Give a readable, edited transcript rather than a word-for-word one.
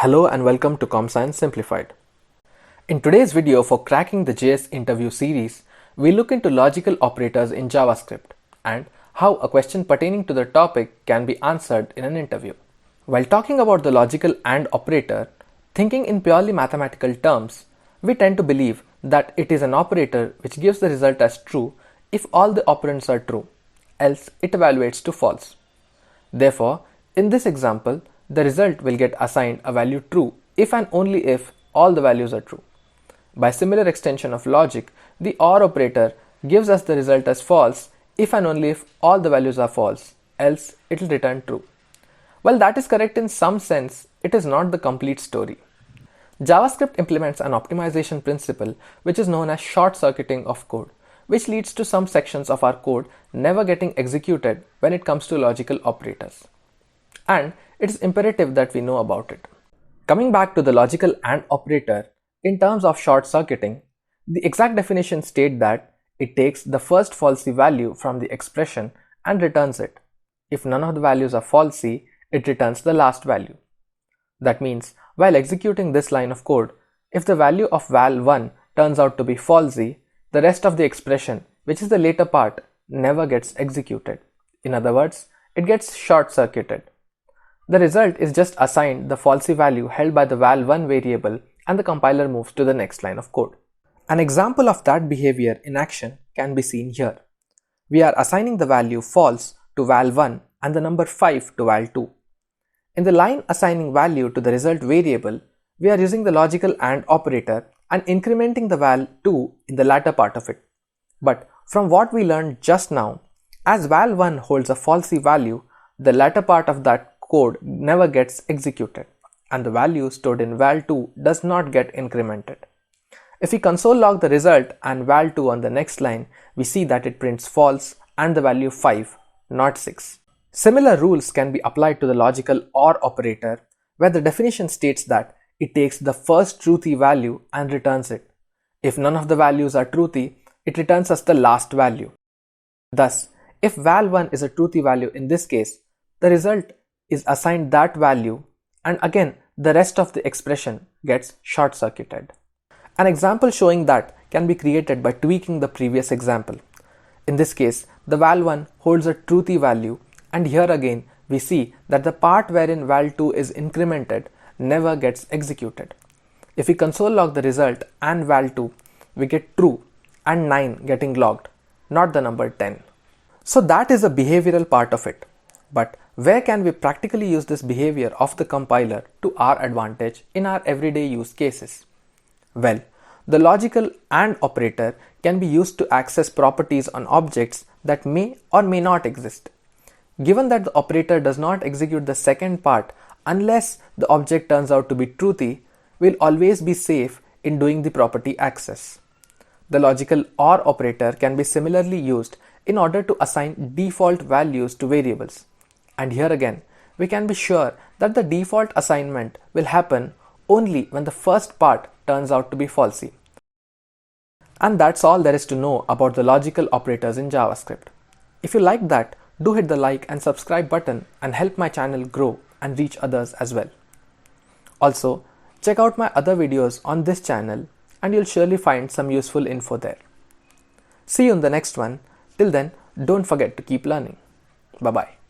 Hello and welcome to ComScience Simplified. In today's video for cracking the JS interview series, we look into logical operators in JavaScript and how a question pertaining to the topic can be answered in an interview. While talking about the logical AND operator, thinking in purely mathematical terms, we tend to believe that it is an operator which gives the result as true if all the operands are true, else it evaluates to false. Therefore, in this example, the result will get assigned a value true if and only if all the values are true. By similar extension of logic, the OR operator gives us the result as false if and only if all the values are false, else it will return true. While that is correct in some sense, it is not the complete story. JavaScript implements an optimization principle which is known as short-circuiting of code, which leads to some sections of our code never getting executed when it comes to logical operators. And it is imperative that we know about it. Coming back to the logical AND operator, in terms of short-circuiting, the exact definition states that it takes the first falsy value from the expression and returns it. If none of the values are falsy, it returns the last value. That means, while executing this line of code, if the value of val1 turns out to be falsy, the rest of the expression, which is the later part, never gets executed. In other words, it gets short-circuited. The result is just assigned the falsy value held by the val1 variable and the compiler moves to the next line of code. An example of that behavior in action can be seen here. We are assigning the value false to val1 and the number 5 to val2. In the line assigning value to the result variable, we are using the logical AND operator and incrementing the val2 in the latter part of it. But from what we learned just now, as val1 holds a falsy value, the latter part of that code never gets executed and the value stored in val2 does not get incremented. If we console log the result and val2 on the next line, we see that it prints false and the value 5, not 6. Similar rules can be applied to the logical OR operator, where the definition states that it takes the first truthy value and returns it. If none of the values are truthy, it returns us the last value. Thus, if val1 is a truthy value in this case, the result is assigned that value and again the rest of the expression gets short-circuited. An example showing that can be created by tweaking the previous example. In this case, the val1 holds a truthy value and here again we see that the part wherein val2 is incremented never gets executed. If we console log the result and val2, we get true and 9 getting logged, not the number 10. So that is the behavioral part of it. But where can we practically use this behavior of the compiler to our advantage in our everyday use cases? Well, the logical AND operator can be used to access properties on objects that may or may not exist. Given that the operator does not execute the second part unless the object turns out to be truthy, we'll always be safe in doing the property access. The logical OR operator can be similarly used in order to assign default values to variables. And here again, we can be sure that the default assignment will happen only when the first part turns out to be falsy. And that's all there is to know about the logical operators in JavaScript. If you like that, do hit the like and subscribe button and help my channel grow and reach others as well. Also, check out my other videos on this channel and you'll surely find some useful info there. See you in the next one. Till then, don't forget to keep learning. Bye-bye.